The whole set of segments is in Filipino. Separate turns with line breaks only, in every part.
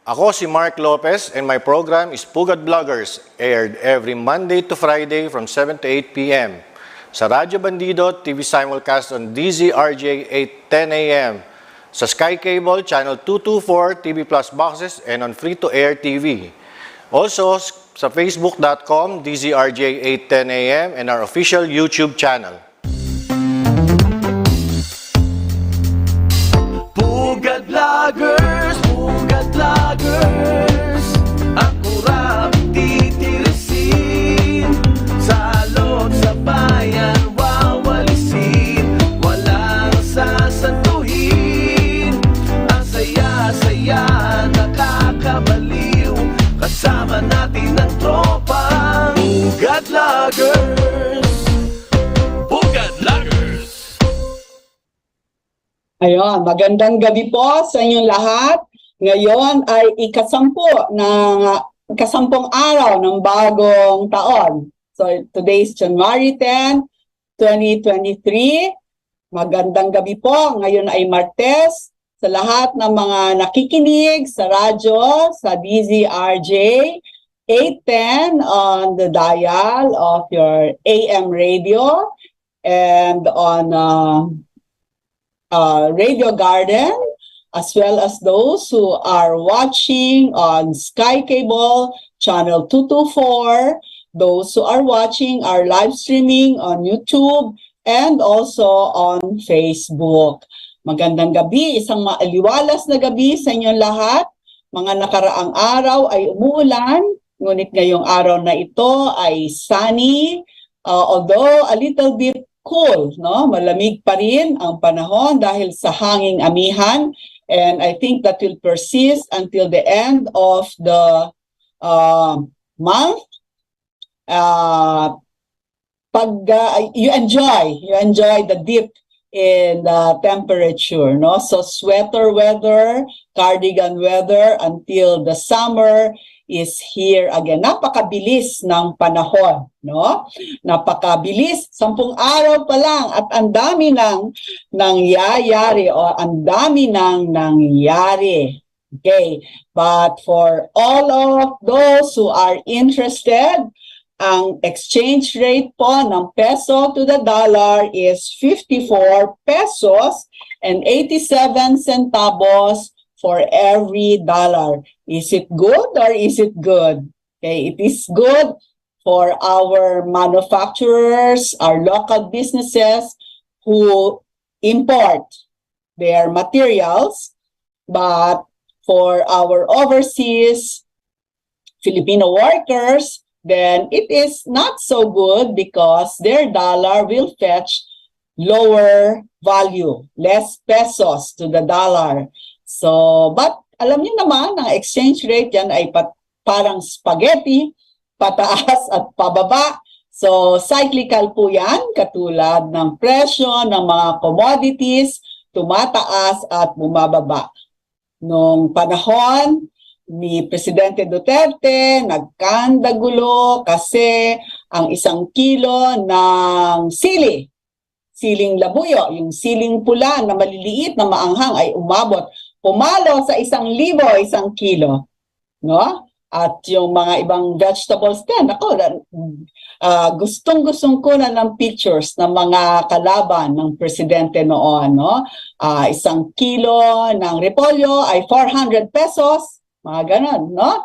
Ako si Mark Lopez and my program is Pugad Vloggers, aired every Monday to Friday from 7 to 8 p.m. Sa Radyo Bandido, TV simulcast on 𝗕𝗪CE 8:10 a.m. Sa Sky Cable, Channel 224, TV Plus boxes, and on free-to-air TV. Also, sa facebook.com, 𝗕𝗪CE 8:10 a.m. and our official YouTube channel.
Pugad Vloggers, Pugad Vloggers, ang kurap titirisin, sa loob sa bayan wawalisin, walang sasantuhin, ang saya-saya nakakabaliw, kasama natin ang tropang Pugad Vloggers. Pugad Vloggers.
Ayun, magandang gabi po sa inyong lahat. Ngayon ay ikasampung araw ng bagong taon. So today is January 10, 2023. Magandang gabi po. Ngayon ay Martes. Sa lahat ng mga nakikinig sa radyo, sa 𝗕𝗪CE 810 on the dial of your AM radio and on Radio Garden, as well as those who are watching on Sky Cable, Channel 224, those who are watching our live streaming on YouTube, and also on Facebook. Magandang gabi, isang maaliwalas na gabi sa inyong lahat. Mga nakaraang araw ay umuulan, ngunit ngayong araw na ito ay sunny, although a little bit cool, no? Malamig pa rin ang panahon dahil sa hanging amihan, and I think that will persist until the end of the month. You enjoy the dip in the temperature, no? So sweater weather, cardigan weather until the summer is here again. Napakabilis ng panahon, no? Napakabilis, 10 araw pa lang at ang dami nang nangyayari o ang dami nang nangyayari. Okay, but for all of those who are interested, ang exchange rate po ng peso to the dollar is 54 pesos and 87 centavos for every dollar. Is it good or is it good? Okay, it is good for our manufacturers, our local businesses who import their materials, but for our overseas Filipino workers, then it is not so good because their dollar will fetch lower value, less pesos to the dollar. So, but alam niyo naman, ang exchange rate yan ay parang spaghetti, pataas at pababa. So, cyclical po yan, katulad ng presyo ng mga commodities, tumataas at bumababa. Noong panahon ni Presidente Duterte, nagkandagulo kasi ang 1 kilo ng siling labuyo, yung siling pula na maliliit na maanghang ay pumalo sa 1,000 1 kilo, no? At yung mga ibang vegetables din, gustong ko na ng pictures ng mga kalaban ng presidente noon, no? 1 kilo ng repolyo ay 400 pesos, mga ganon, no?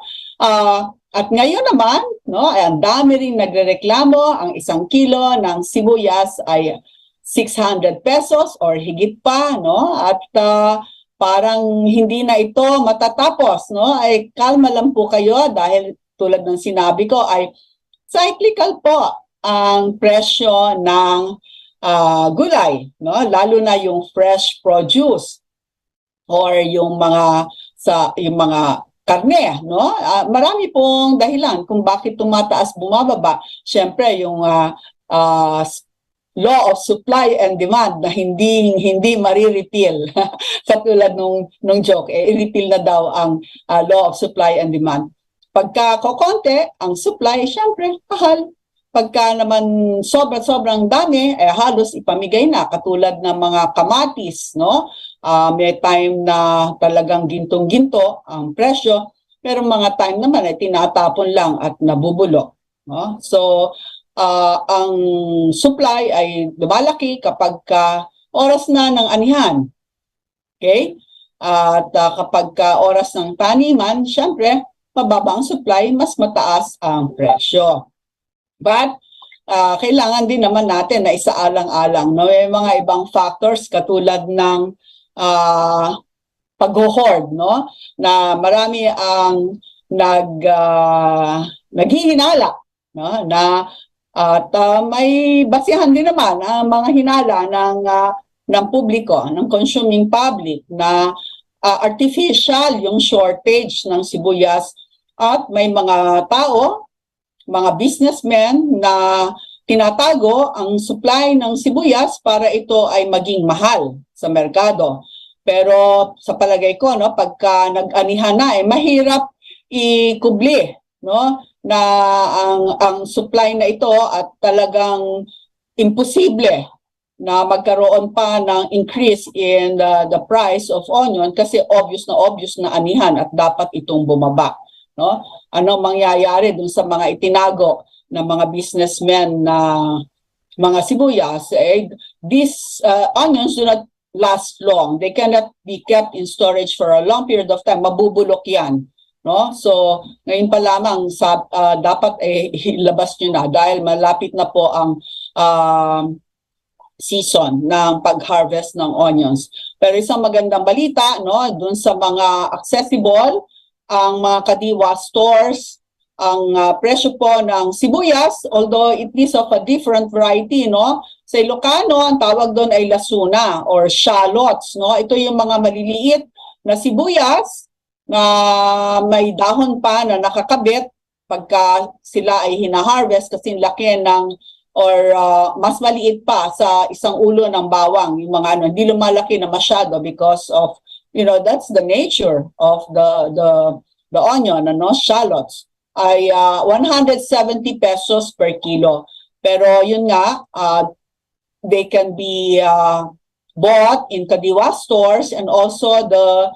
At ngayon naman, no, ay ang dami ring nagrereklamo, ang 1 kilo ng sibuyas ay 600 pesos or higit pa, no? At parang hindi na ito matatapos, no? Ay kalma lang po kayo dahil tulad ng sinabi ko ay cyclical po ang presyo ng gulay, no? Lalo na yung fresh produce or yung mga karne, no? Marami pong dahilan kung bakit tumataas bumababa. Siyempre yung law of supply and demand na hindi marirepeal. Katulad nung joke, i-repeal na daw ang law of supply and demand. Pagka kokonte, ang supply, syempre, mahal. pagka naman sobrang dami, halos ipamigay na, katulad ng mga kamatis, no? May time na talagang gintong-ginto ang presyo, pero mga time naman ay tinatapon lang at nabubulok, no? So, ang supply ay lumalaki kapag oras na ng anihan. Okay? At kapag oras ng taniman, syempre, mababa ang supply, mas mataas ang presyo. But, kailangan din naman natin na isaalang-alang. No? May mga ibang factors katulad ng pag-hoard, no? Na marami ang naghihinala, no? Na at may basihan din naman ang mga hinala ng publiko, ng consuming public, na artificial yung shortage ng sibuyas, at may mga tao, mga businessmen na tinatago ang supply ng sibuyas para ito ay maging mahal sa merkado. Pero sa palagay ko, no, pagka nag-anihan na, mahirap ikubli, no, na ang supply na ito, at talagang imposible na magkaroon pa ng increase in the price of onion, kasi obvious na anihan at dapat itong bumaba, no? Ano mangyayari dun sa mga itinago ng mga businessmen na mga sibuyas? These onions do not last long. They cannot be kept in storage for a long period of time. Mabubulok yan, no? So ngayon pa lamang dapat ilabas nyo na, dahil malapit na po ang season ng pag-harvest ng onions. Pero isang magandang balita, no, dun sa mga accessible, ang mga kadiwa stores, ang presyo po ng sibuyas, although it is of a different variety, no. Sa Ilocano, ang tawag doon ay lasuna or shallots, no. Ito yung mga maliliit na sibuyas na may dahon pa na nakakabit pagka sila ay hina-harvest, kasi laki ng mas maliit pa sa isang ulo ng bawang, yung mga hindi lumalaki na masyado, because of, that's the nature of the onion, shallots, ay 170 pesos per kilo. Pero yun nga, they can be bought in kadiwa stores, and also the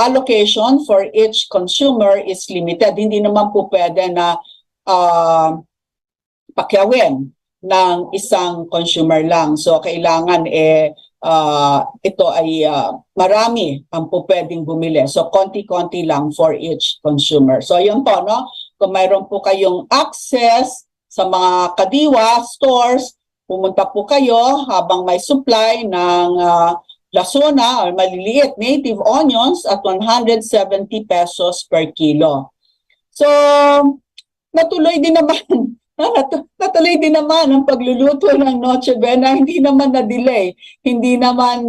allocation for each consumer is limited. Hindi naman po pwede na pakyawin ng isang consumer lang. So kailangan ito ay marami ang pwedeng bumili. So konti-konti lang for each consumer. So yun po, no? Kung mayroon po kayong access sa mga kadiwa stores, pumunta po kayo habang may supply ng lasuna or maliliit native onions at 170 pesos per kilo. So natuloy din naman ang pagluluto ng Noche Buena, hindi naman na-delay, hindi naman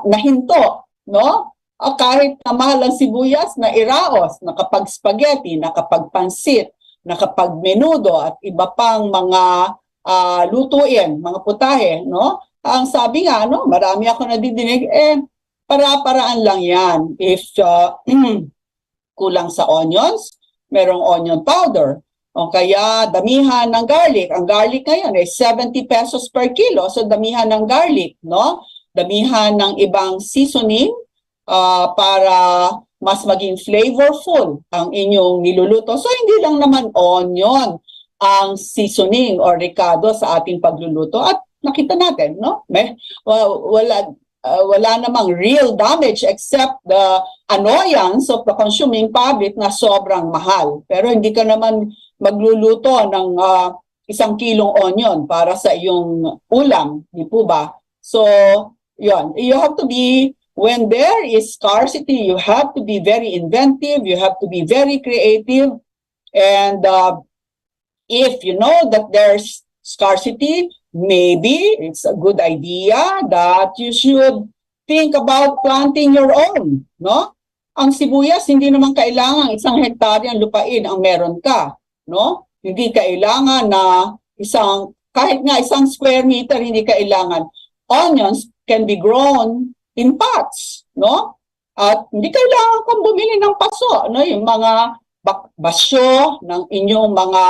nahinto, no? Kahit na mahal ang sibuyas, na iraos, nakapag-spaghetti, nakapag-pansit, nakapag-menudo, at iba pang mga lutuin, mga putahe, no? Ang sabi nga, no, marami ako nadidinig, para-paraan lang yan. If kulang sa onions, merong onion powder. O kaya damihan ng garlic. Ang garlic ngayon ay 70 pesos per kilo. So damihan ng garlic, no? Damihan ng ibang seasoning para mas maging flavorful ang inyong niluluto. So hindi lang naman onion ang seasoning or ricado sa ating pagluluto. At nakita natin, no? Wala namang real damage except the annoyance of the consuming public na sobrang mahal. Pero hindi ka naman magluluto ng 1 kilong onion para sa iyong ulam, di po ba? So, yun. You have to be, when there is scarcity, you have to be very inventive, you have to be very creative, and if you know that there's scarcity, maybe it's a good idea that you should think about planting your own, no? Ang sibuyas, hindi naman kailangan 1 hektaryang lupain ang meron ka, no? Hindi kailangan na kahit nga 1 square meter, hindi kailangan. Onions can be grown in pots, no? At hindi kailangan kang bumili ng paso, no? Yung mga basyo ng inyong mga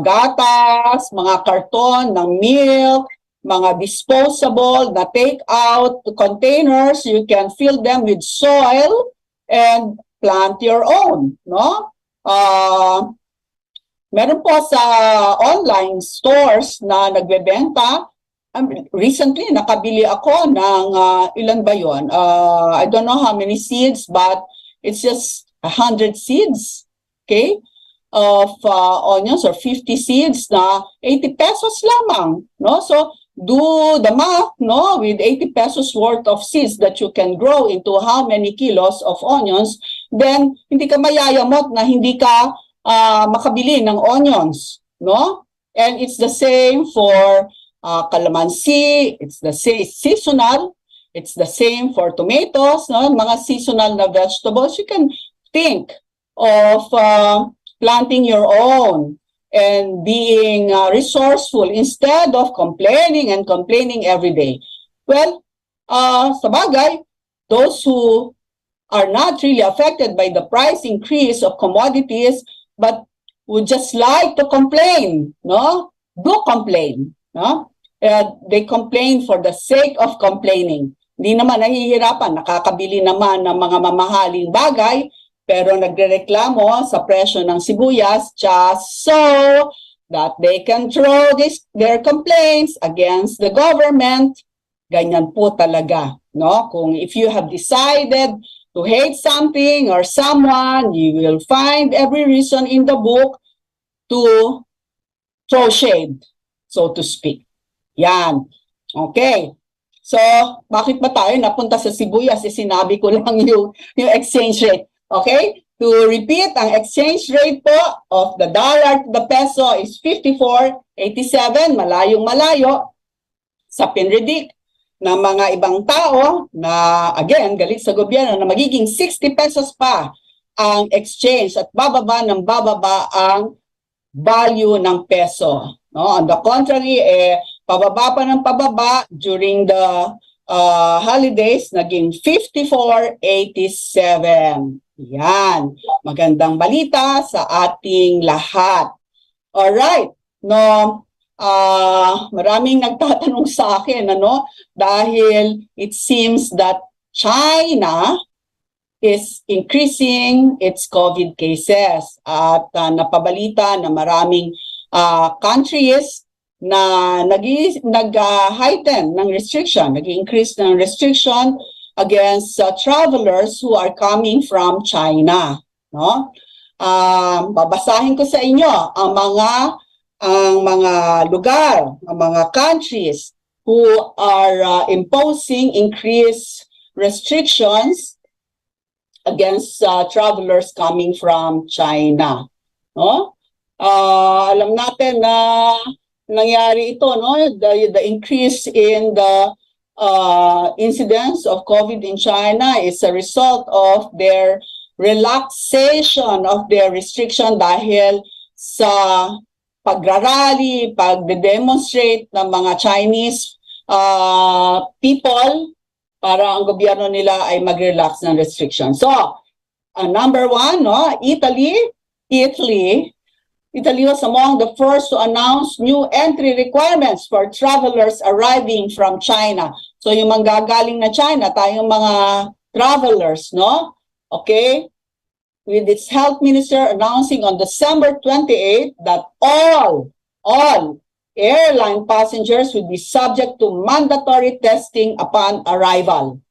gatas, mga karton ng milk, mga disposable na take-out containers, you can fill them with soil and plant your own, no? Meron po sa online stores na nagbebenta. Recently, nakabili ako ng, ilan ba yun? I don't know how many seeds, but it's just 100 seeds, okay? Of onions or 50 seeds na 80 pesos lamang, no? So, do the math, no? With 80 pesos worth of seeds that you can grow into how many kilos of onions, then hindi ka mayayamot na hindi ka makabili ng onions, no? And it's the same for calamansi, it's the same seasonal, it's the same for tomatoes, no? Mga seasonal na vegetables, you can think of planting your own and being resourceful instead of complaining and complaining every day. Well, sa bagay, those who are not really affected by the price increase of commodities but would just like to complain, no? Do complain, no? They complain for the sake of complaining. Hindi naman nahihirapan, nakakabili naman ng mga mamahaling bagay, pero nagrereklamo sa presyo ng sibuyas just so that they can throw their complaints against the government. Ganyan po talaga, no? Kung if you have decided to hate something or someone, you will find every reason in the book to throw shade, so to speak. Yan. Okay. So, bakit ba tayo napunta sa sibuyas? Sinabi ko lang yung exchange rate. Okay? To repeat, ang exchange rate po of the dollar to the peso is 54.87. Malayong malayo sa pinredict ng mga ibang tao na, again, galit sa gobyerno na magiging 60 pesos pa ang exchange at bababa ng bababa ang value ng peso. No? On the contrary, pababa pa ng pababa during the holidays, naging 54.87. Yan. Magandang balita sa ating lahat. Alright. No, maraming nagtatanong sa akin, ano, dahil it seems that China is increasing its COVID cases at napabalita na maraming countries na nag-heighten ng restriction, nag-increase ng restriction against travelers who are coming from China, no? Babasahin ko sa inyo ang mga lugar, ang mga countries who are imposing increased restrictions against travelers coming from China, no? Alam natin na nangyari ito, no? The increase in the incidence of COVID in China is a result of their relaxation of their restriction dahil sa pagrarally, pagde-demonstrate ng mga Chinese people para ang gobyerno nila ay mag-relax ng restriction. So, number one, no, Italy was among the first to announce new entry requirements for travelers arriving from China. So yung manggagaling na China, tayong mga travelers, no? Okay? With its health minister announcing on December 28 that all airline passengers will be subject to mandatory testing upon arrival.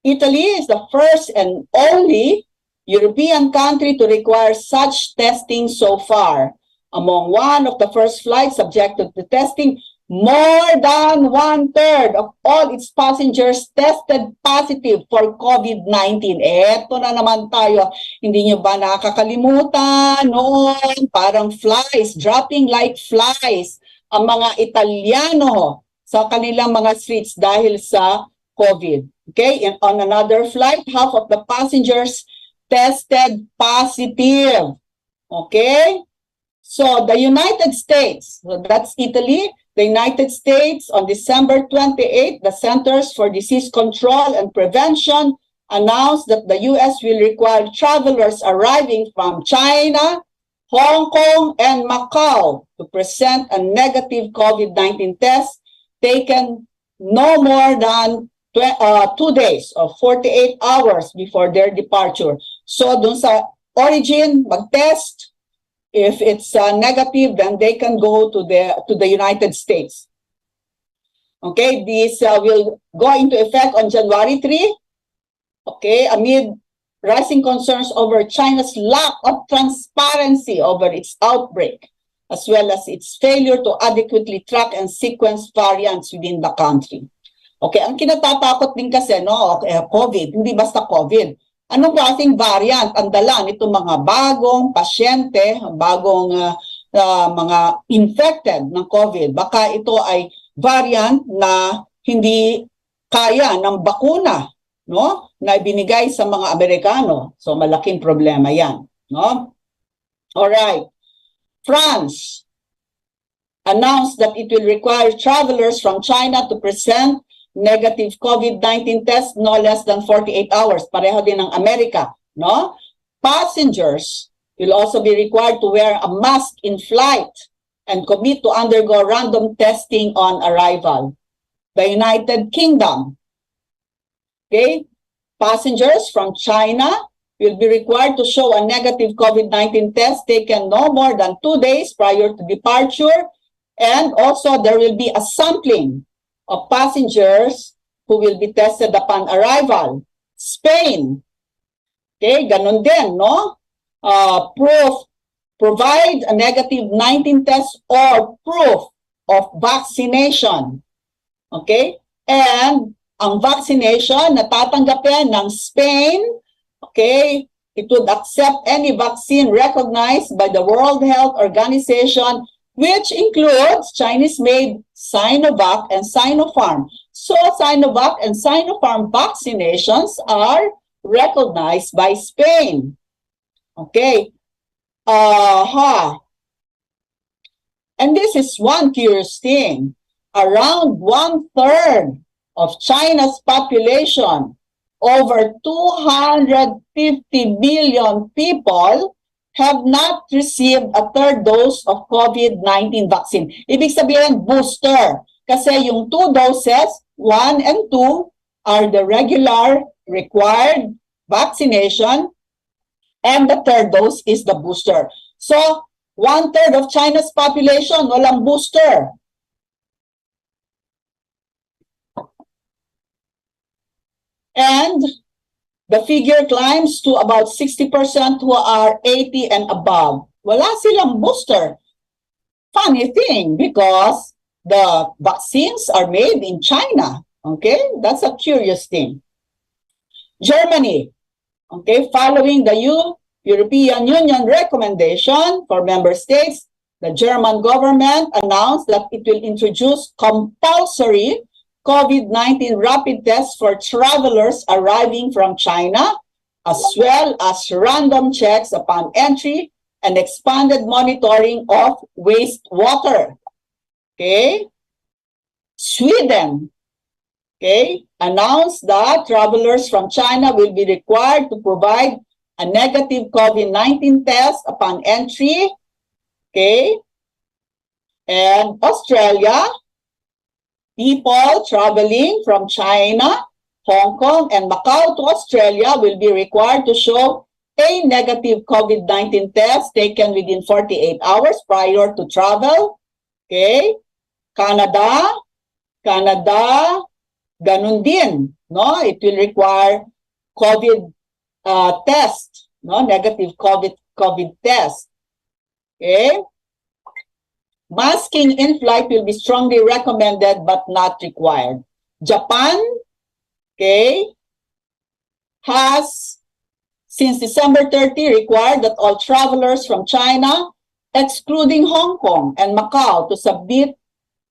Italy is the first and only European country to require such testing so far. Among one of the first flights subjected to testing, more than 1/3 of all its passengers tested positive for COVID-19. Eto na naman tayo. Hindi nyo ba nakakalimutan noon? Parang flies, dropping like flies, ang mga Italiano sa kanilang mga streets dahil sa COVID. Okay? And on another flight, half of the passengers tested positive. Okay? So the United States, so that's Italy, the United States on December 28, the Centers for Disease Control and Prevention announced that the U.S. will require travelers arriving from China, Hong Kong, and Macau to present a negative COVID-19 test taken no more than 2 days or 48 hours before their departure. So dun sa origin, mag-test. If it's negative, then they can go to the United States. Okay, this will go into effect on January 3. Okay, amid rising concerns over China's lack of transparency over its outbreak, as well as its failure to adequately track and sequence variants within the country. Okay, ang kinatatakot din kasi, no, COVID, hindi basta COVID. Anong klaseng variant ang dala nitong mga bagong pasyente, bagong mga infected ng COVID? Baka ito ay variant na hindi kaya ng bakuna, no, na ibinigay sa mga Amerikano. So malaking problema yan, no? All right. France announced that it will require travelers from China to present negative COVID-19 test no less than 48 hours. Pareho din ng Amerika, no? Passengers will also be required to wear a mask in flight and commit to undergo random testing on arrival. The United Kingdom, okay? Passengers from China will be required to show a negative COVID-19 test taken no more than 2 days prior to departure, and also there will be a sampling of passengers who will be tested upon arrival. Spain, okay, ganun din, no? Provide a negative 19 test or proof of vaccination. Okay? And ang vaccination na tatanggapin ng Spain, okay, it would accept any vaccine recognized by the World Health Organization, which includes Chinese-made Sinovac and Sinopharm. So Sinovac and Sinopharm vaccinations are recognized by Spain. Okay. And this is one curious thing. Around 1/3 of China's population, over 250 million people, have not received a third dose of COVID-19 vaccine. Ibig sabihin, booster. Kasi yung 2 doses, 1 and 2, are the regular required vaccination, and the third dose is the booster. So, 1/3 of China's population, walang booster. And the figure climbs to about 60% who are 80 and above. Wala silang booster. Funny thing, because the vaccines are made in China. Okay, that's a curious thing. Germany, okay, following the European Union recommendation for member states, the German government announced that it will introduce compulsory COVID-19 rapid tests for travelers arriving from China, as well as random checks upon entry and expanded monitoring of wastewater. Okay? Sweden, okay, announced that travelers from China will be required to provide a negative COVID-19 test upon entry. Okay? And Australia, people traveling from China, Hong Kong, and Macau to Australia will be required to show a negative COVID-19 test taken within 48 hours prior to travel. Okay? Canada, ganun din, no? It will require COVID test, no? Negative COVID test. Okay? Masking in flight will be strongly recommended but not required. Japan, okay, has since December 30 required that all travelers from China, excluding Hong Kong and Macau, to submit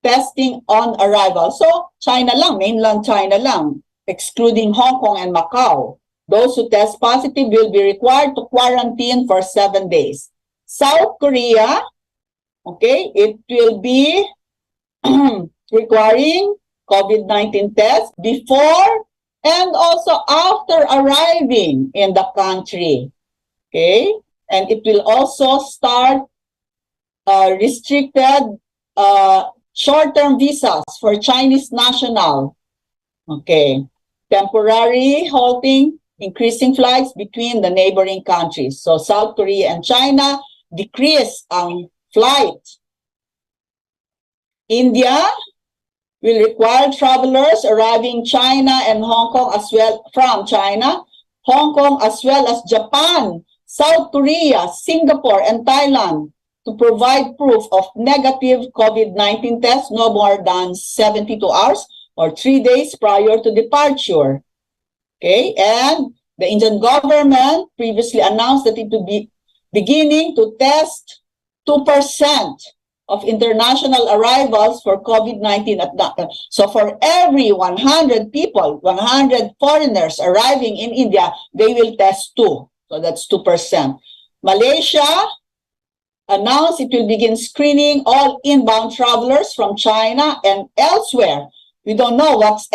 testing on arrival. So, China lang, mainland China lang, excluding Hong Kong and Macau. Those who test positive will be required to quarantine for 7 days. South Korea, okay, it will be requiring COVID-19 tests before and also after arriving in the country. Okay? And it will also start restricted short-term visas for Chinese national. Okay. Temporary halting, increasing flights between the neighboring countries. So South Korea and China decrease ang flight. India will require travelers arriving China and Hong Kong as well from China, Hong Kong as well as Japan, South Korea, Singapore, and Thailand to provide proof of negative COVID-19 test no more than 72 hours or 3 days prior to departure. Okay, and the Indian government previously announced that it would be beginning to test 2% of international arrivals for COVID-19 at that time. So for every 100 people, 100 foreigners arriving in India, they will test 2. So that's 2%. Malaysia announced it will begin screening all inbound travelers from China and elsewhere. We don't know what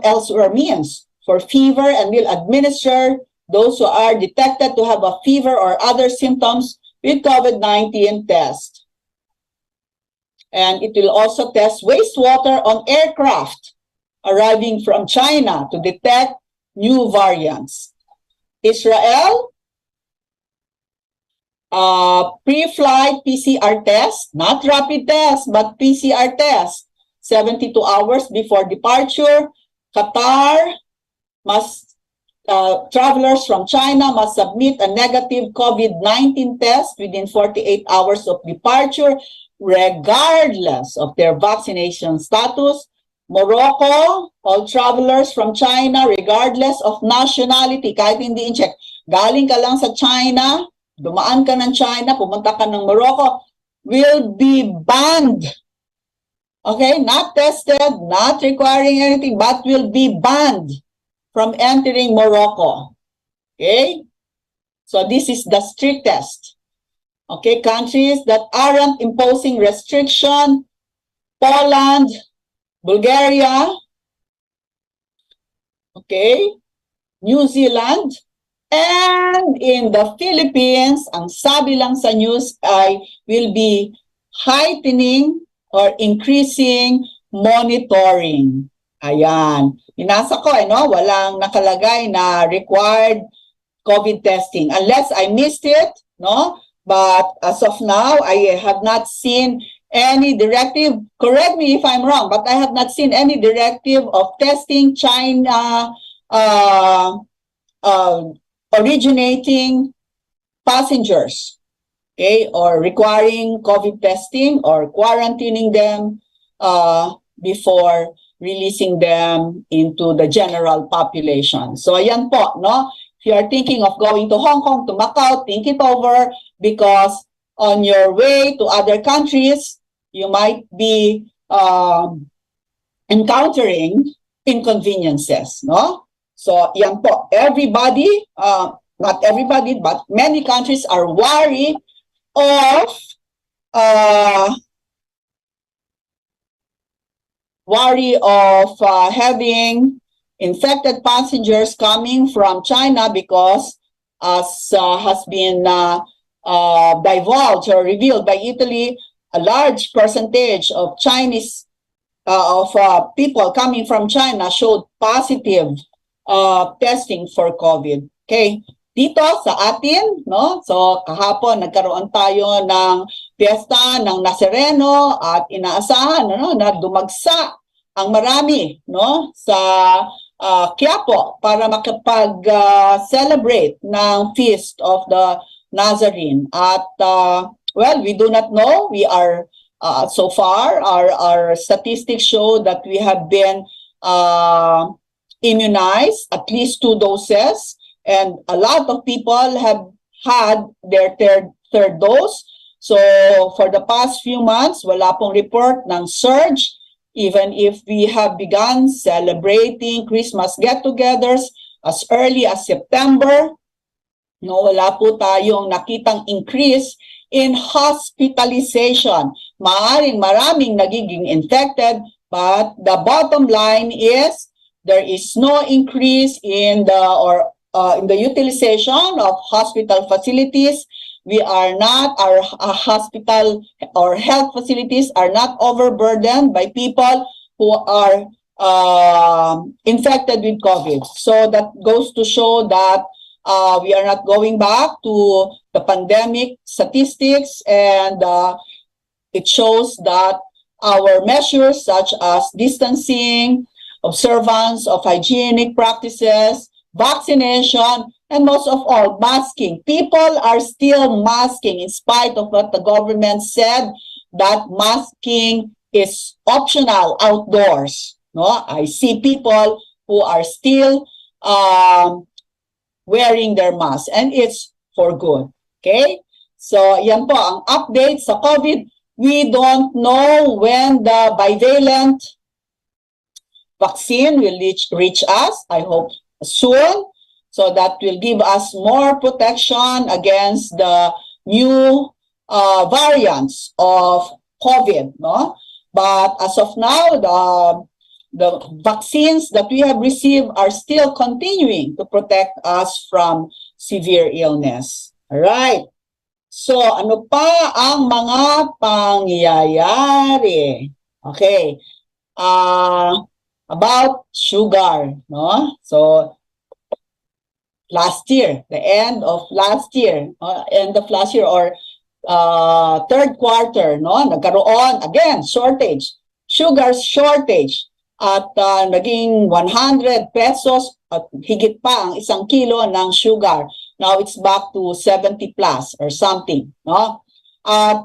elsewhere means for fever, and will administer those who are detected to have a fever or other symptoms with COVID-19 test. And it will also test wastewater on aircraft arriving from China to detect new variants. Israel, pre-flight PCR test, not rapid test, but PCR test, 72 hours before departure. Qatar must, travelers from China must submit a negative COVID-19 test within 48 hours of departure, regardless of their vaccination status. Morocco, all travelers from China, regardless of nationality, kahit hindi in-check. Galing ka lang sa China, dumaan ka ng China, pumunta ka ng Morocco, will be banned. Okay, not tested, not requiring anything, but will be banned from entering Morocco. Okay, so this is the strictest. Okay, countries that aren't imposing restriction: Poland, Bulgaria, okay, New Zealand, and in the Philippines, ang sabi lang sa news ay will be heightening or increasing monitoring. Ayan. Inasa ko, no? Walang nakalagay na required COVID testing. Unless I missed it, no? But as of now, I have not seen any directive. Correct me if I'm wrong, but I have not seen any directive of testing China originating passengers, okay, or requiring COVID testing or quarantining them before releasing them into the general population. So ayan po, no? If you are thinking of going to Hong Kong, to Macau, think it over, because on your way to other countries, you might be encountering inconveniences, no? So yan po, everybody, not everybody, but many countries are worried of having infected passengers coming from China, because as has been divulged or revealed by Italy, a large percentage of Chinese people coming from China showed positive testing for COVID. Okay, dito sa atin, no? So kahapon nagkaroon tayo ng piyesta ng Nazareno at inaasahan, no, na dumagsa ang marami, no, sa Quiapo para makapag-celebrate ng Feast of the Nazarene. At well, we do not know. We are so far our statistics show that we have been immunized at least 2 doses, and a lot of people have had their third dose. So for the past few months, wala pong report ng surge, even if we have begun celebrating Christmas get-togethers as early as September. No, wala po tayong nakitang increase in hospitalization. Maraming nagiging infected, but the bottom line is there is no increase in the utilization of hospital facilities. We are not, our hospital or health facilities are not overburdened by people who are infected with COVID. So that goes to show that we are not going back to the pandemic statistics, and it shows that our measures such as distancing, observance of hygienic practices, vaccination, and most of all, masking. People are still masking in spite of what the government said, that masking is optional outdoors. No, I see people who are still wearing their mask, and it's for good. Okay? So, yan po ang update sa COVID. We don't know when the bivalent vaccine will reach us. I hope soon. So that will give us more protection against the new variants of COVID. No? But as of now, the vaccines that we have received are still continuing to protect us from severe illness. All right. So, ano pa ang mga pangyayari? Okay. About sugar, no? So, last year, the end of last year or third quarter, no? Nagkaroon, again, shortage, sugar shortage, at naging 100 pesos at higit pa ang 1 kilo ng sugar. Now it's back to 70 plus or something, no? At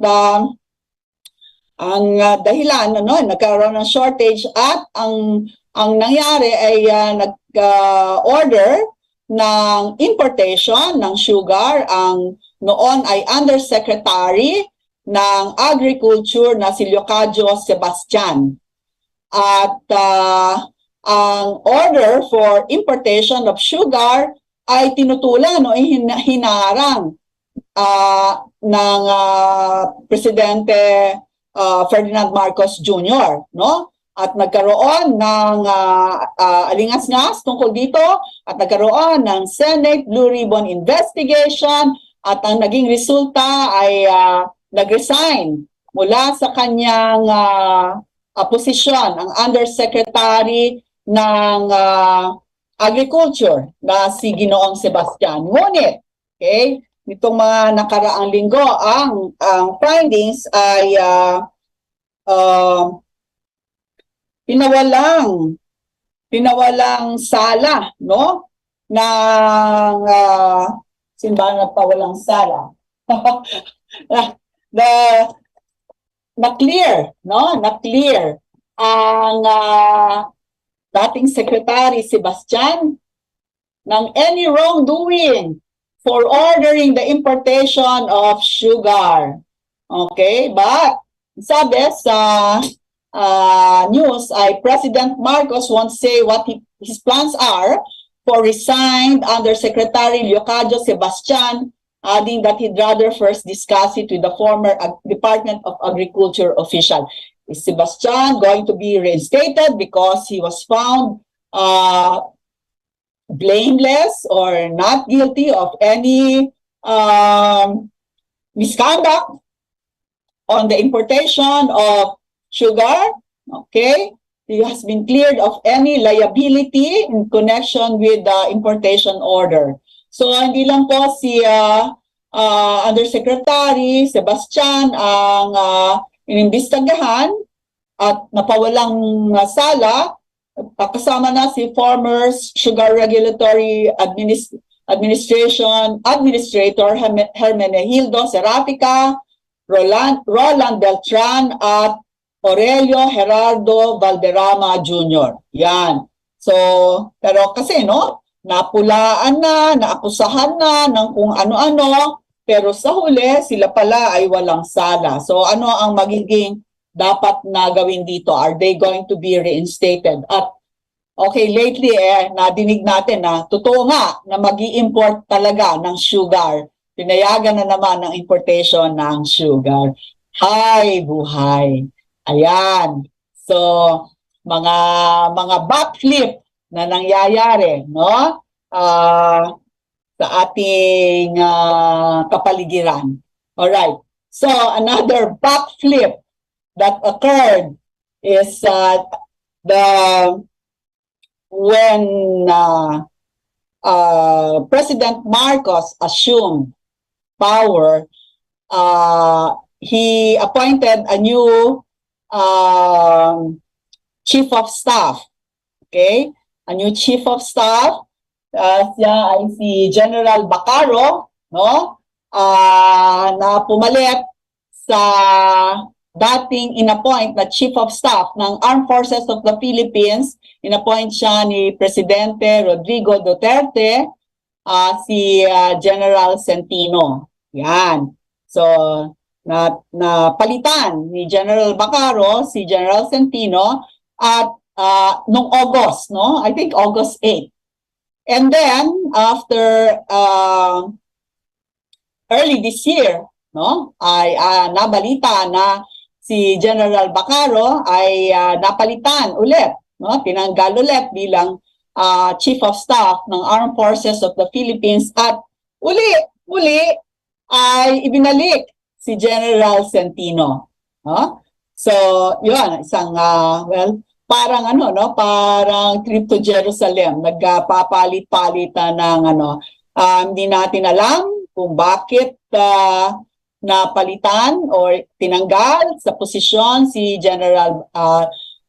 ang dahilan, no, nagkaroon ng shortage, at ang nangyari ay nag-order ng importation ng sugar ang noon ay Undersecretary ng Agriculture na si 𝗕𝗵𝗂𝗴𝗴𝗲𝗀. At ang order for importation of sugar ay tinutulan o hinarang ng Presidente Ferdinand Marcos Jr., no? At nagkaroon ng alingas-ngas tungkol dito, at nagkaroon ng Senate Blue Ribbon investigation, at ang naging resulta ay nag-resign mula sa kanyang posisyon ang Undersecretary ng Agriculture na si Ginoong Sebastian. Ngunit, okay, nitong mga nakaraang linggo, ang findings ay pinawalang sala, no? Ng sino ba nagpawalang sala? Na-clear, no? Na-clear ang dating Secretary Sebastian ng any wrongdoing for ordering the importation of sugar. Okay? But, sabi sa news ay President Marcos won't say what his plans are for resigned Undersecretary 𝗕𝗵𝗂𝗴𝗲𝗀𝗃, adding that he'd rather first discuss it with the former Department of Agriculture official. Is Sebastian going to be reinstated because he was found blameless or not guilty of any misconduct on the importation of sugar? Okay, he has been cleared of any liability in connection with the importation order. So hindi lang po si Undersecretary Sebastian ang inimbestagahan at napawalang sala, kasama na si former Sugar Regulatory Administration Administrator Hermenegildo Serapika, Roland Beltran, at Aurelio Gerardo Valderrama Jr. Yan. So, pero kasi, no, napulaan na, naakusahan na ng kung ano-ano, pero sa huli, sila pala ay walang sala. So ano ang magiging dapat na gawin dito? Are they going to be reinstated? At okay, lately nadinig natin na totoo nga na mag-i-import talaga ng sugar. Pinayagan na naman ng importation ng sugar. Hay buhay. Ayan. So mga backflip na nangyayari, no? Sa ating kapaligiran. All right. So another backflip that occurred is when President Marcos assumed power, he appointed a new chief of staff. Okay? A new chief of staff. Siya ay si General 𝗣𝗂𝗏𝗏, no? Na pumalit sa dating inappoint na Chief of Staff ng Armed Forces of the Philippines. Inappoint siya ni Presidente Rodrigo Duterte, si General Centino. Yan. So, napalitan ni General 𝗣𝗂𝗏 si General Centino at nung August, no? I think August 8. And then, after early this year, no, ay nabalita na si General 𝗣𝗂𝗏 ay napalitan ulit, no, tinanggal ulit bilang Chief of Staff ng Armed Forces of the Philippines at uli ay ibinalik si General Centino. No? So, yun, isang, well, parang ano, no, parang trip to Jerusalem, nagpapalit-palitan ng ano, hindi natin alam kung bakit napalitan or tinanggal sa posisyon si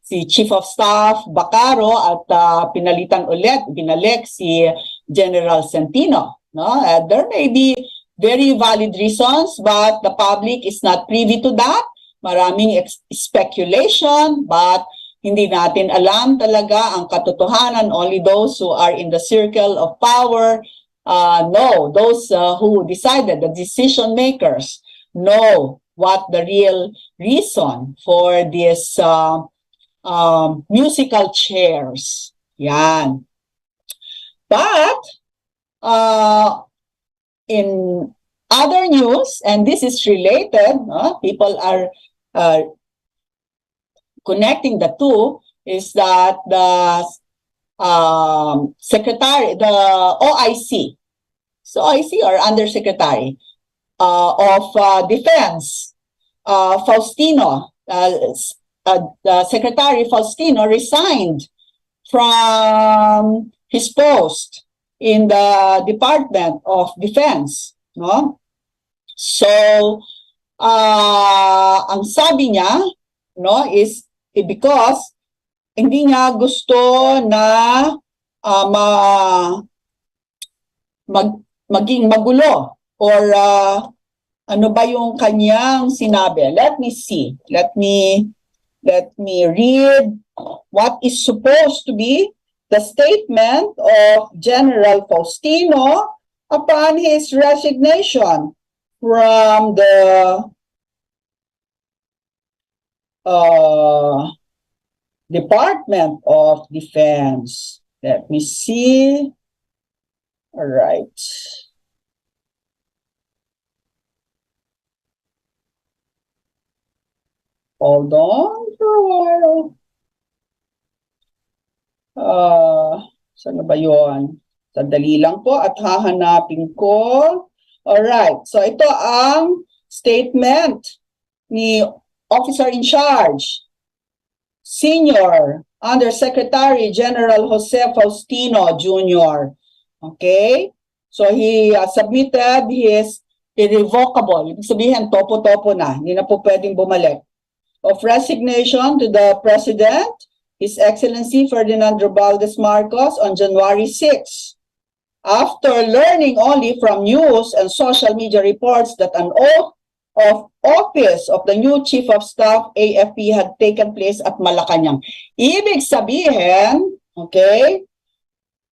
si Chief of Staff 𝗣𝗂𝗏 at pinalitan ulit, binalik si General Centino. No? There may be very valid reasons, but the public is not privy to that. Maraming speculation, but hindi natin alam talaga ang katotohanan. Only those who are in the circle of power know. Those who decided, the decision makers, know what the real reason for this musical chairs. Yan. But in other news, and this is related, people are connecting the two, is that the secretary, the OIC, so OIC or Undersecretary of Defense, Faustino, Secretary Faustino resigned from his post in the Department of Defense, no? So, ang sabi niya, no, is because hindi niya gusto na maging magulo or ano ba yung kanyang sinabi. Let me see. Let me read what is supposed to be the statement of General Faustino upon his resignation from the Department of Defense. Let me see. All right. Hold on for a while. Saan ba yun? Sandali lang po at hahanapin ko. All right. So ito ang statement ni Officer in Charge, Senior Undersecretary General Jose Faustino Jr. Okay? So he submitted his irrevocable, ibig sabihin topo-topo na, hindi na po pwedeng bumalik, of resignation to the President, His Excellency Ferdinand Romualdez Marcos on January 6. After learning only from news and social media reports that an oath of office of the new Chief of Staff, AFP, had taken place at Malacanang. Ibig sabihin, okay,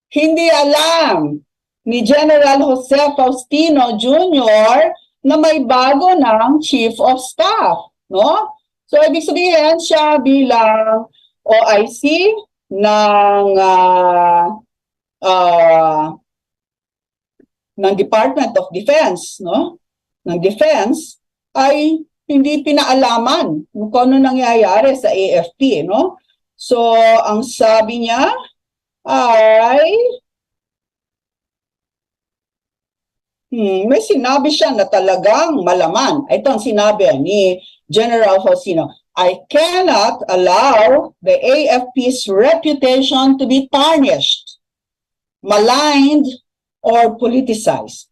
hindi alam ni General Jose Faustino Jr. na may bago ng Chief of Staff, no? So, ibig sabihin siya bilang OIC ng Department of Defense, no? Ng Defense, ay hindi pinaalaman kung ano nangyayari sa AFP, no? So, ang sabi niya, ay may sinabi siya na talagang malaman. Ito ang sinabi ni General Faustino. I cannot allow the AFP's reputation to be tarnished, maligned, or politicized.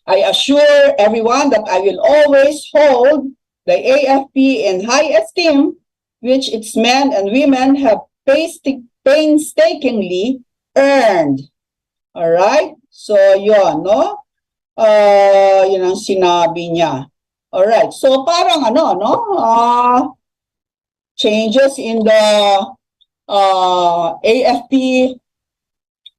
I assure everyone that I will always hold the AFP in high esteem, which its men and women have painstakingly earned. All right? So, yun, no? Yun ang sinabi niya. All right. So, parang ano, no? Changes in the AFP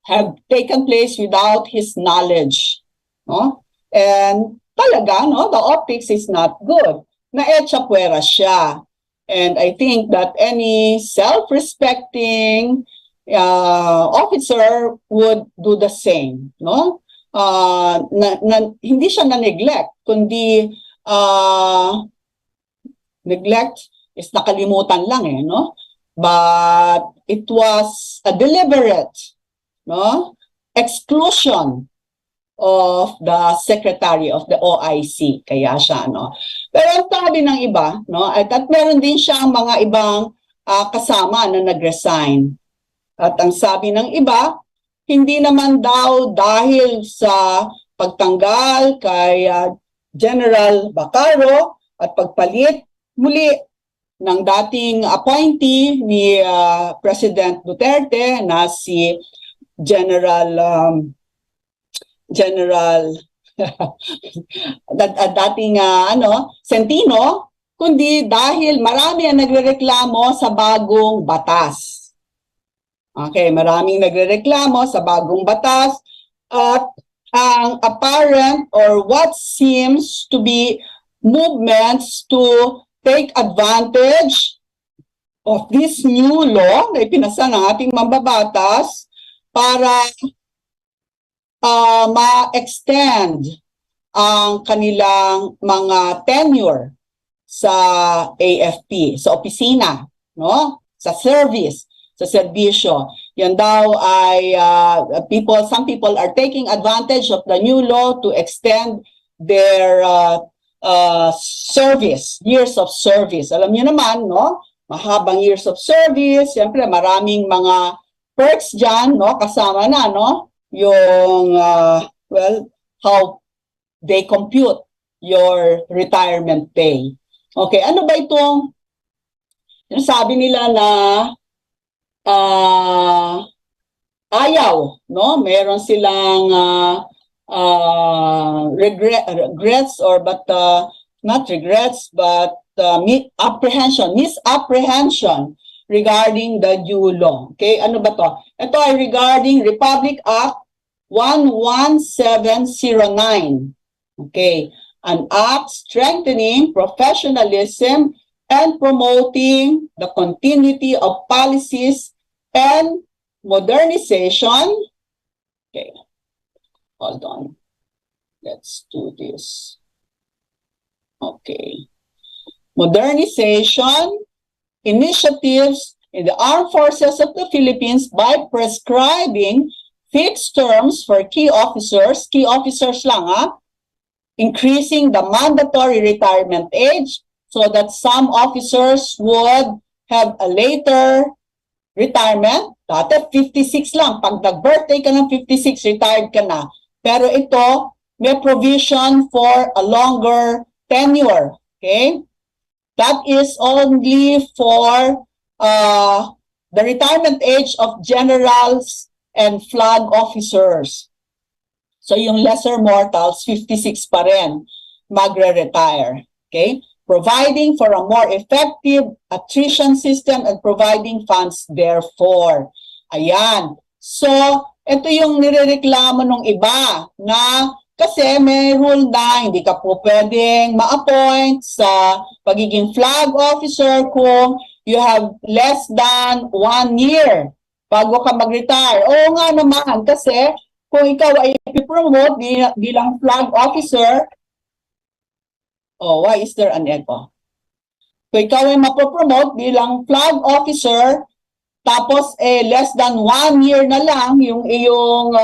have taken place without his knowledge. No? And talaga, no? The optics is not good. Na-𝗕𝗹𝗴𝗴𝗲 siya. And I think that any self-respecting officer would do the same, no? Hindi siya na-neglect, kundi neglect is nakalimutan lang no? But it was a deliberate, no, exclusion of the secretary of the OIC, kaya siya, no? Pero ang sabi ng iba, no, at meron din siyang mga ibang kasama na nag-resign. At ang sabi ng iba, hindi naman daw dahil sa pagtanggal kay General 𝗣𝘂𝗴𝗱 at pagpalit muli ng dating appointee ni President Duterte na si dating Centino, kundi dahil marami ang nagrereklamo sa bagong batas. Okay, maraming nagrereklamo sa bagong batas at ang apparent or what seems to be movements to take advantage of this new law na ipinasa ng ating mambabatas para ma-extend ang kanilang mga tenure sa AFP, sa opisina, no? Sa service, sa serbisyo. Yan daw ay some people are taking advantage of the new law to extend their service, years of service. Alam niyo naman, no? Mahabang years of service, siyempre maraming mga perks dyan, no? Kasama na, no? Yung, how they compute your retirement pay. Okay, ano ba itong sabi nila na ayaw, no? Meron silang regrets or not regrets, but misapprehension regarding the new law. Okay, ano ba to? Ito ay regarding Republic Act 11709. Okay, an act strengthening professionalism and promoting the continuity of policies and modernization. Okay, hold on. Let's do this. Okay. Modernization initiatives in the armed forces of the Philippines by prescribing fixed terms for key officers lang increasing the mandatory retirement age so that some officers would have a later retirement. Dati 56 lang, pag nag-birthday ka ng 56, retired ka na. Pero ito, may provision for a longer tenure, okay? That is only for the retirement age of generals and flag officers. So yung lesser mortals, 56 pa rin magre-retire. Okay? Providing for a more effective attrition system and providing funds therefore. Ayan. So, ito yung nirereklamo ng iba na kasi may rule na hindi ka po pwedeng ma-appoint sa pagiging flag officer kung you have less than 1 year bago ka mag-retire. Oo nga naman, kasi kung ikaw ay ipipromote bilang flag officer, why is there an echo? Kung ikaw ay mapopromote bilang flag officer, tapos less than 1 year na lang yung iyong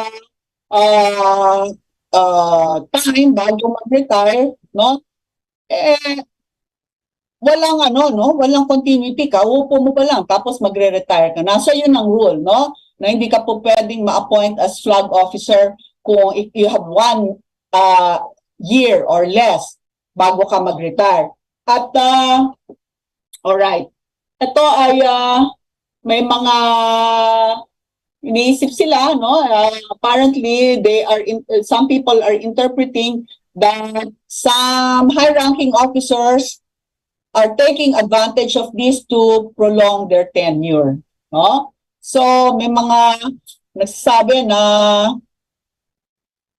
time bago mag-retire, no? Walang walang continuity ka, upo mo pa lang, tapos magre-retire ka na. So yun ang rule, no? Na hindi ka po pwedeng ma-appoint as flag officer kung if you have 1 year or less bago ka mag-retire. At, alright, ito ay may mga iniisip sila, no? Apparently, some people are interpreting that some high-ranking officers are taking advantage of this to prolong their tenure, no? So, may mga nagsasabi na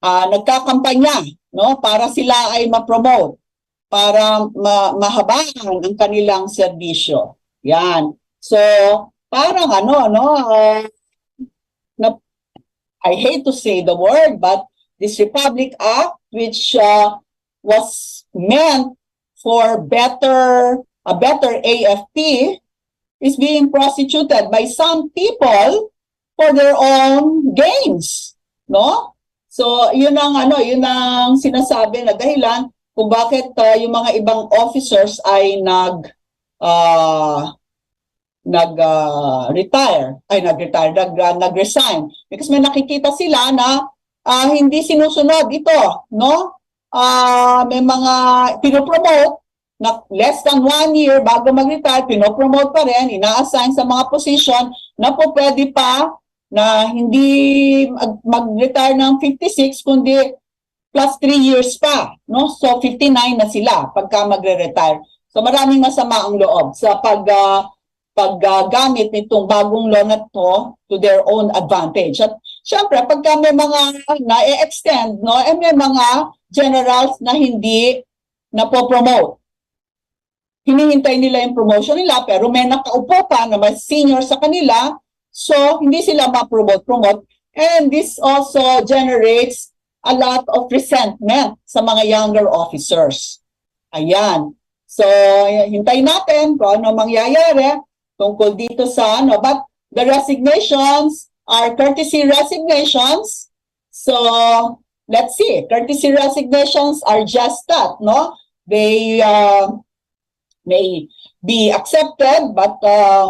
nagkakampanya, no? Para sila ay ma-promote, para mahabaan ang kanilang serbisyo. Yan. So, parang I hate to say the word, but this Republic Act, which was meant for a better AFP, is being prostituted by some people for their own gains, no? So, yun ang sinasabi na dahilan kung bakit yung mga ibang officers ay nag-resign. Because may nakikita sila na hindi sinusunod ito, no? May mga pinopromote na less than 1 year bago mag-retire, pinopromote pa rin, ina-assign sa mga position na po pwede pa na hindi mag-retire ng 56, kundi plus 3 years pa, no? So 59 na sila pagka magre-retire. So maraming masama ang loob sa paggamit nitong bagong law na to their own advantage. At syempre, pagka may mga na-extend, no, may mga generals na hindi napopromote. Hinihintay nila yung promotion nila, pero may nakaupo pa na mas senior sa kanila, so hindi sila ma-promote. And this also generates a lot of resentment sa mga younger officers. Ayan. So, hintayin natin kung ano mangyayari tungkol dito sa but the resignations are courtesy resignations. So, let's see. Courtesy resignations are just that, no? They may be accepted, but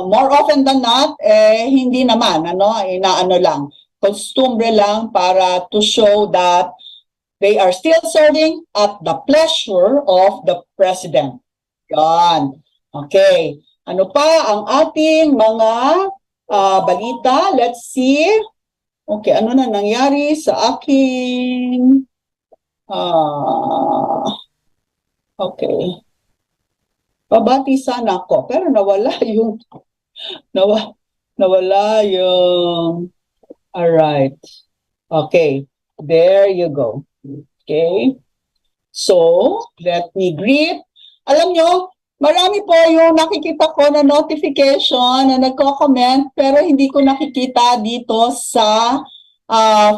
more often than not, hindi naman, inaano lang. Costumbre lang para to show that they are still serving at the pleasure of the president. Yan. Okay. Ano pa ang ating mga balita? Let's see. Okay, ano na nangyari sa aking... okay. Pabati sana ako, pero nawala yung... nawala yung... Alright. Okay. There you go. Okay. So, let me greet. Alam nyo, marami po yung nakikita ko na notification na nagko-comment, pero hindi ko nakikita dito sa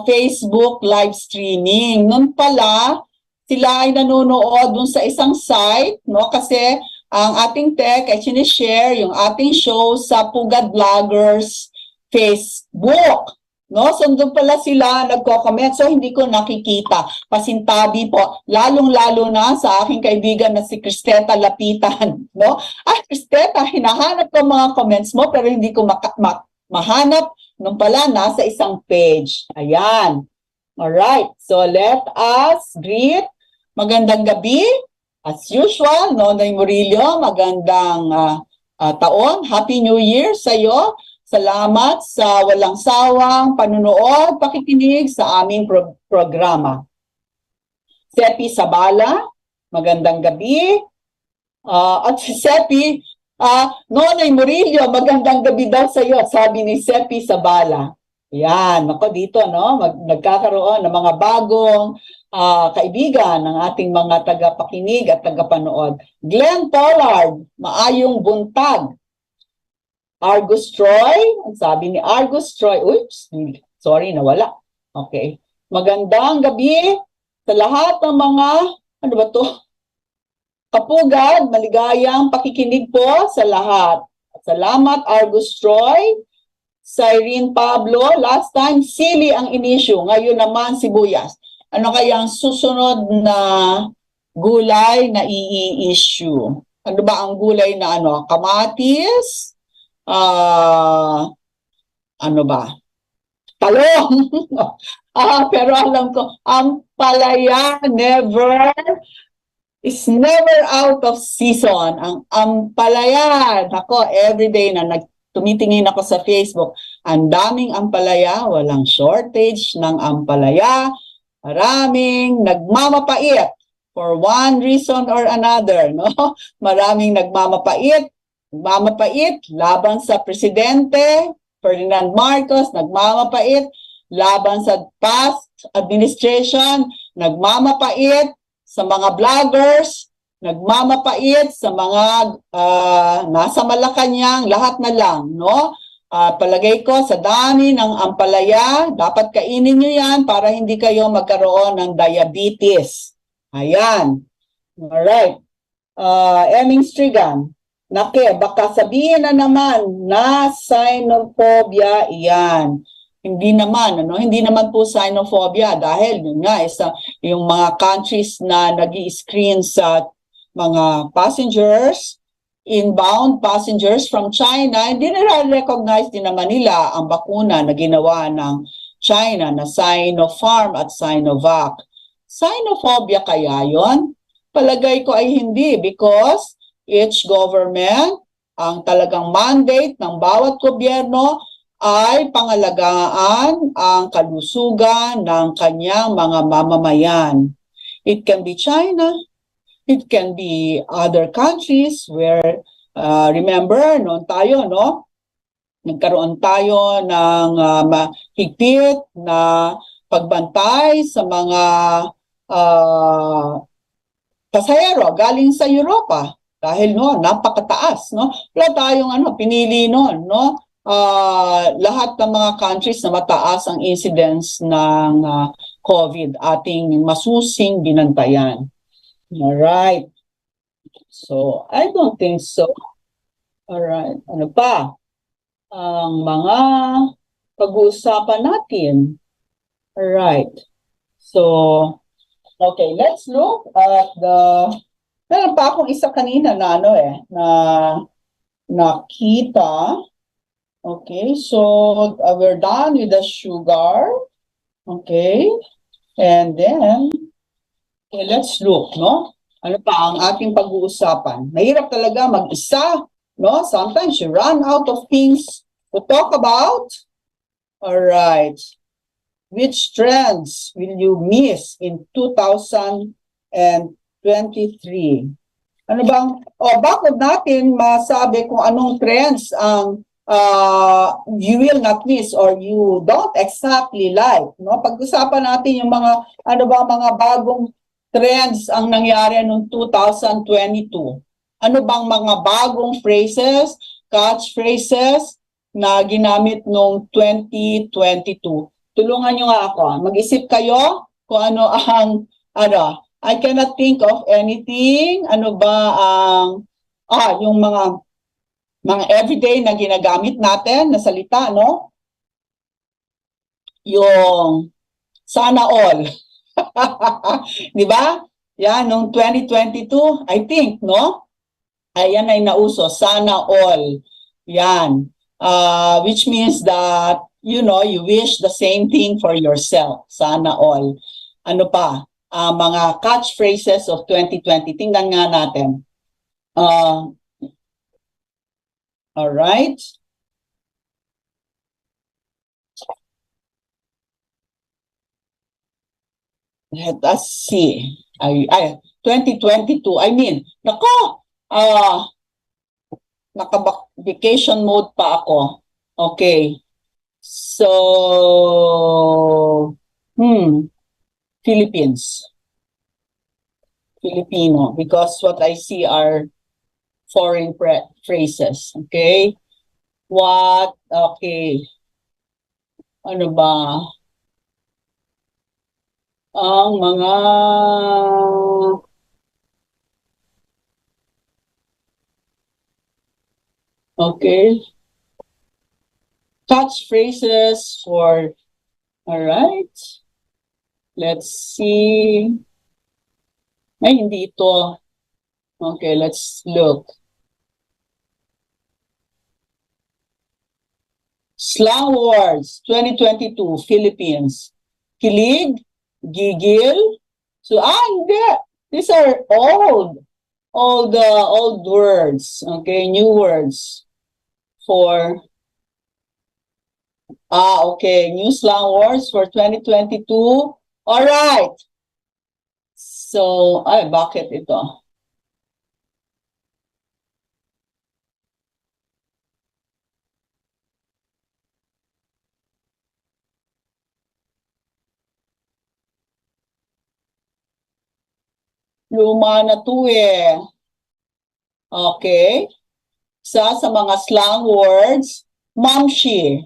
Facebook live streaming. Noon pala, sila ay nanonood dun sa isang site, no? Kasi ang ating tech ay sinishare yung ating show sa Pugad Vloggers Facebook. No, so doon pala sila nagko-comment, so hindi ko nakikita. Pasintabi po, lalong-lalo na sa aking kaibigan na si Cristeta Lapitan, no? Cristeta, hinahanap ko mga comments mo pero hindi ko mahanap. Nung pala nasa isang page. Ayan. Alright, so let us greet. Magandang gabi. As usual, Nonoy Murillo, magandang taon. Happy New Year sa iyo. Salamat sa walang sawang panunood, pakikinig sa aming programa. Sepi Sabala, magandang gabi. At si Sepi, Nonoy Murillo, magandang gabi daw sa iyo, sabi ni Sepi Sabala. Yan, ako dito, no? Nagkakaroon ng mga bagong kaibigan ng ating mga tagapakinig at tagapanood. Glenn Pollard, maayong buntag. Argus Troy, ang sabi ni Argus Troy, oops, sorry, nawala. Okay. Magandang gabi sa lahat ng mga, ano ba to? Kapugad, maligayang pakikinig po sa lahat. Salamat, Argus Troy. Cyrene Pablo, last time sili ang inisyu, ngayon naman sibuyas. Ano kaya ang susunod na gulay na i-issue? Ano ba ang gulay na ano? Kamatis? Ano ba? Talong! Pero alam ko, ang palaya is never out of season. Ang ampalaya, nako, everyday na tumitingin ako sa Facebook, ang daming ampalaya, walang shortage ng ampalaya, maraming nagmamapait for one reason or another, no? Maraming nagmamapait laban sa presidente, Ferdinand Marcos, nagmamapait laban sa past administration, nagmamapait sa mga vloggers, nagmamapait sa mga nasa Malacanang, lahat na lang, no? Palagay ko sa dami ng ampalaya, dapat kainin nyo yan para hindi kayo magkaroon ng diabetes. Ayan. Alright. Eming Strigan, baka sabihin na naman na xenophobia iyan. Hindi naman po xenophobia dahil yun nga, yung mga countries na nag-i-screen sa mga passengers, inbound passengers from China, hindi nila-recognize din naman nila ang bakuna na ginawa ng China na Sinopharm at Sinovac. Xenophobia kaya yon? Palagay ko ay hindi because each government, ang talagang mandate ng bawat gobyerno ay pangalagaan ang kalusugan ng kanyang mga mamamayan. It can be China, it can be other countries where, remember, noon tayo, no? Nagkaroon tayo ng mahigpit na pagbantay sa mga pasahero galing sa Europa dahil napakataas, no? Wala tayong pinili noon, no? Lahat ng mga countries na mataas ang incidence ng COVID ating masusing binantayan. Alright. So, I don't think so. Alright. Ano pa? Ang mga pag-uusapan natin. Alright. So, okay, let's look at meron pa akong isa kanina na na nakita. Okay, so we're done with the sugar. Okay, and then let's look, no? Ano pa ang ating pag-uusapan? Mahirap talaga mag-isa, no? Sometimes you run out of things to talk about. All right. Which trends will you miss in 2023? Ano bang, bakit natin masabi kung anong trends ang you will not miss or you don't exactly like, no? Pag-usapan natin yung mga mga bagong trends ang nangyari noong 2022. Ano bang mga bagong phrases, catchphrases na ginamit noong 2022? Tulungan nyo nga ako. Mag-isip kayo kung ano ang I cannot think of anything. Ano ba ang yung mga everyday na ginagamit natin na salita, no? Yung sana all. Di ba? Yan, noong 2022, I think, no? Ayan ay nauso, sana all. Yan. Which means that, you wish the same thing for yourself. Sana all. Ano pa? Mga catchphrases of 2020. Tingnan nga natin. All right. Let us see. 2022. I mean, nako. Naka-vacation mode pa ako. Okay. So, Philippines. Filipino. Because what I see are foreign phrases. Okay? Okay. Ano ba? Ang mga okay. catchphrases for, all right. Let's see. Ay, hindi ito. Okay, let's look. Slang words, 2022, Philippines. Kilig, gigil. So, hindi. These are old. Old words. Okay, new words. For, okay, new slang words for 2022. All right. So, ay, bakit ito? Luma na to eh. Okay. Sa mga slang words, mamshi,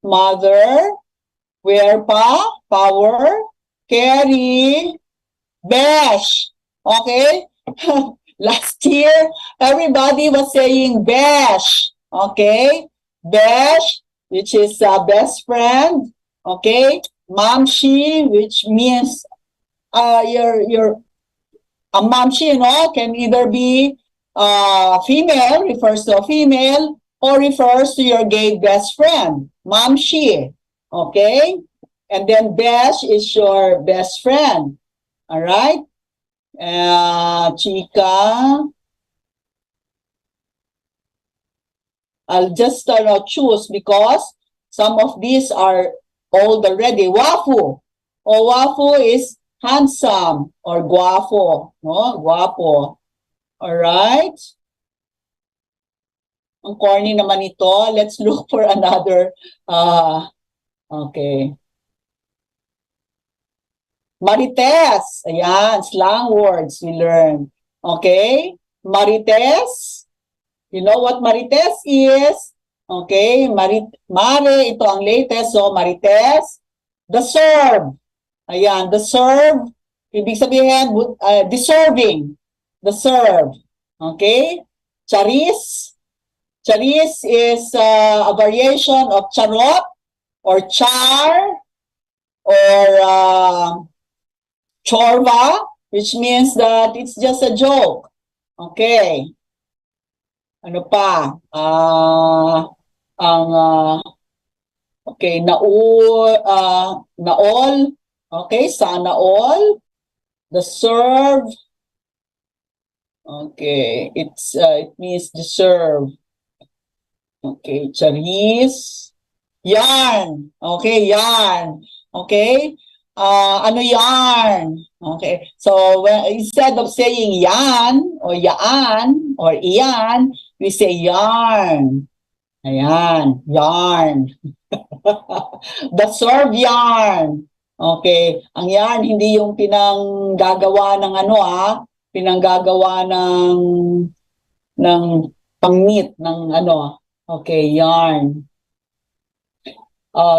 mother, where pa, power, carry, besh. Okay? Last year, everybody was saying besh. Okay? Besh, which is best friend. Okay? Mamshi, which means your a mamshi, you know, can either be female, refers to a female, or refers to your gay best friend. Mamshi. Okay? And then besh is your best friend. All right? Chika. I'll just choose because some of these are old already. Wafu. Wafu is handsome or guapo. No? Guapo. All right? Ang corny naman ito. Let's look for another. Okay. Marites. Ayan, slang words we learn. Okay? Marites. You know what marites is? Okay, mare, ito ang latest. So, marites. Deserve. Ayan, deserve. Ibig sabihin, deserving. Deserve. Okay? Charis. Charis is a variation of charot or char or chorba, which means that it's just a joke. Okay. Ano pa? Okay, naol. Okay, sana all. Deserve. Okay, it means deserve. Okay, charis. Yarn. Okay, yarn. Okay. Ano yarn? Okay. So instead of saying yan or yaan or iyan, we say yarn. Ayan, yarn. Deserve yarn. Okay. Ang yarn, hindi yung pinanggagawa ng pinanggagawa ng pangit ng Okay, yarn.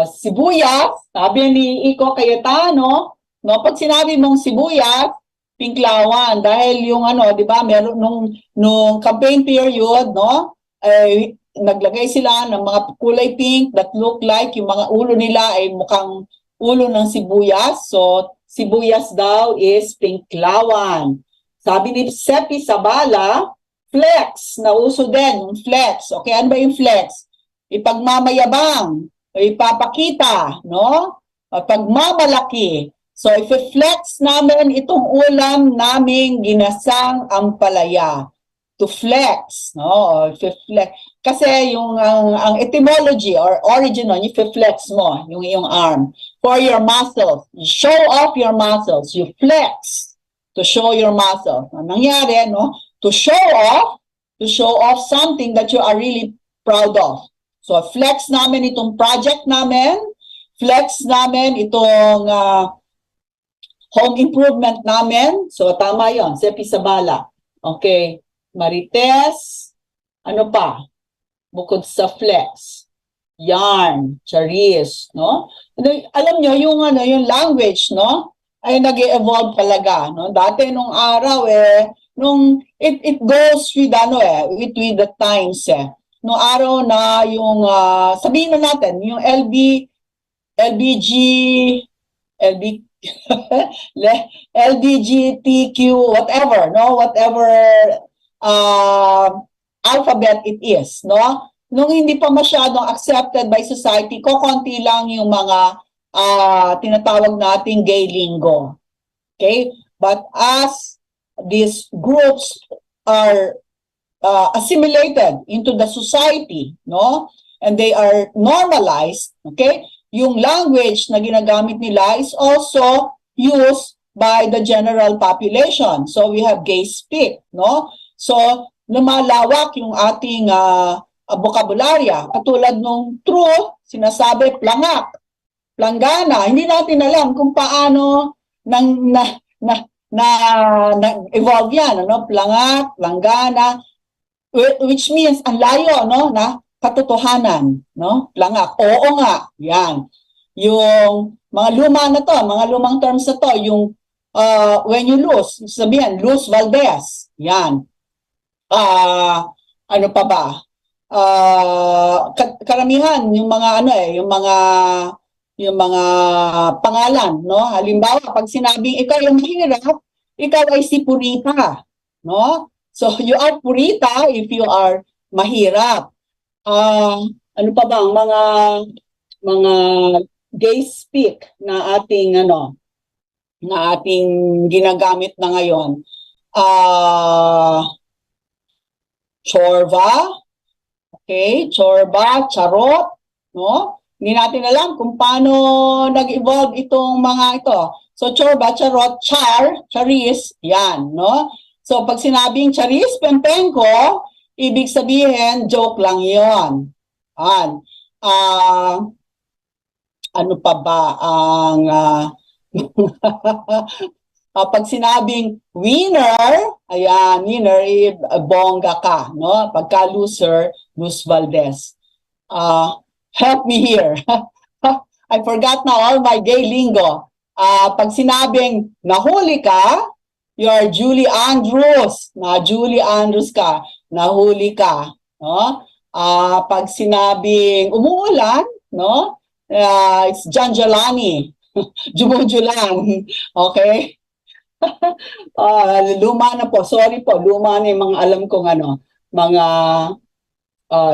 Sibuyas, sabi ni 𝗕𝗂𝗴𝗱, no, pag sinabi mong sibuyas, pinklawan, dahil yung di ba, meron nung campaign period, no, naglagay sila ng mga kulay pink that look like yung mga ulo nila ay mukhang ulo ng sibuyas. So, sibuyas daw is pinklawan. Sabi ni 𝗕𝗵𝗂𝗴𝗱, flex, nauso din yung flex. Okay, ano ba yung flex? Ipagmamayabang, ipapakita, no? Pagmamalaki. So, i-flex namin itong ulam naming ginasang ampalaya. To flex, no? Flex. Kasi yung ang etymology or origin nun, i-flex mo yung iyong arm. For your muscles. You show off your muscles. You flex to show your muscles. Ang nangyari, no? To show off something that you are really proud of. So, flex namin itong project namin, flex namin itong home improvement namin. So, tama yon, 𝗕𝗵𝗂𝗴𝗱. Okay, marites, ano pa? Bukod sa flex, yarn, charis, no? Alam nyo, yung language, no? Ay nag-evolve talaga, no? Dati nung araw, it goes with, with the times, no araw na yung, sabihin na natin, yung LBG, LB, LGBTQ, whatever, no? Whatever alphabet it is, no? Nung hindi pa masyadong accepted by society, kokonti lang yung mga tinatawag nating gay lingo. Okay? But as these groups are assimilated into the society, no? And they are normalized, okay? Yung language na ginagamit nila is also used by the general population. So we have gay speak, no? So lumalawak yung ating bokabularya. Katulad nung truth, sinasabi plangak, planggana. Hindi natin alam kung paano na-evolve yan, ano? Plangak, planggana, which means ang layo, no? Na katotohanan, no? Plangak. Oo nga, yan. Yung mga luma na to, mga lumang terms na to, yung when you lose, sabihin, lose Valdez, yan. Ano pa ba? Karamihan, yung mga ano yung mga pangalan, no? Halimbawa, pag sinabing ikaw yung mahirap, ikaw ay si Purita, no? So, you are Purita if you are mahirap. Ano pa ba ang mga gay speak na ating ginagamit na ngayon? Chorba, okay, chorba, charot, no? Hindi natin alam kung paano nag-evolve itong mga ito. So, chorba, charot, charis, yan, no? So, pag sinabing charis, pempengko, ibig sabihin, joke lang yon. Ano pa ba ang pag sinabing winner, ayan, winner, bongga ka, no? Pagka loser, Luz Valdez. Help me here. I forgot now all my gay lingo. Pag sinabing nahuli ka, you are Julie Andrews. Na Julie Andrews ka, nahuli ka, no? Pag sinabing umuulan, no? It's Janjalani. Jumujulan. Okay? Luma na po. Sorry po. Luma na yung mga alam kong mga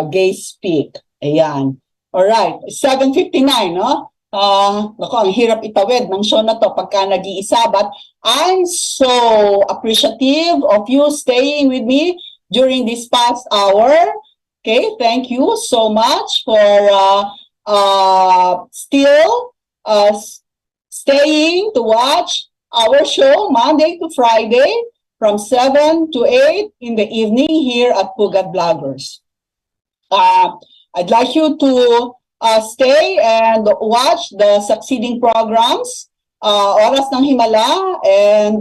gay speak. Ayan. Alright. 7:59, no? Naku, ang hirap itawid ng show na to pagka nag-iisa. But I'm so appreciative of you staying with me during this past hour. Okay? Thank you so much for still staying to watch our show Monday to Friday from 7 to 8 in the evening here at Pugad Vloggers. I'd like you to stay and watch the succeeding programs, Oras ng Himala and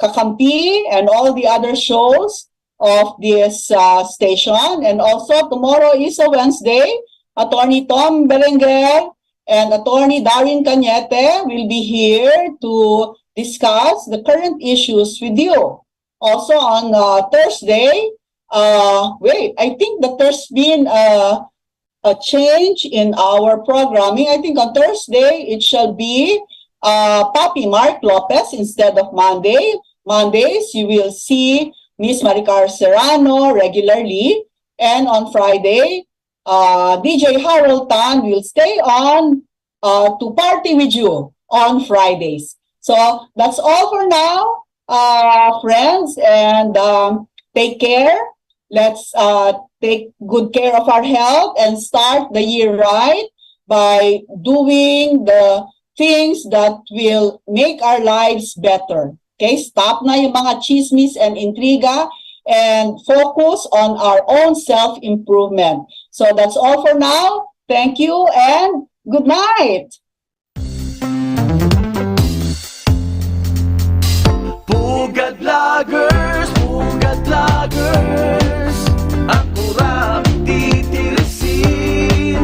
Kakampi and all the other shows of this station. And also tomorrow is a Wednesday. Attorney Tom Berenguer and Attorney Darwin Cañete will be here to discuss the current issues with you. Also on Thursday, I think that there's been a change in our programming. I think on Thursday, it shall be Papi Mark Lopez instead of Monday. Mondays, you will see Miss Maricar Serrano regularly. And on Friday, DJ Harold Tan will stay on to party with you on Fridays. So that's all for now, friends, and take care. Let's take good care of our health and start the year right by doing the things that will make our lives better. Okay, stop na yung mga chismis and intriga and focus on our own self-improvement. So that's all for now. Thank you and good night.
Pugad Vloggers, ang kurap titirisin,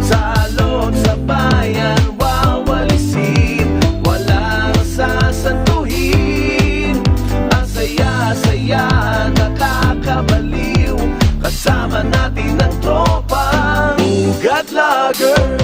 salot sa bayan wawalisin, walang sasantuhin, ang saya-saya nakakabaliw, kasama natin Vloggers.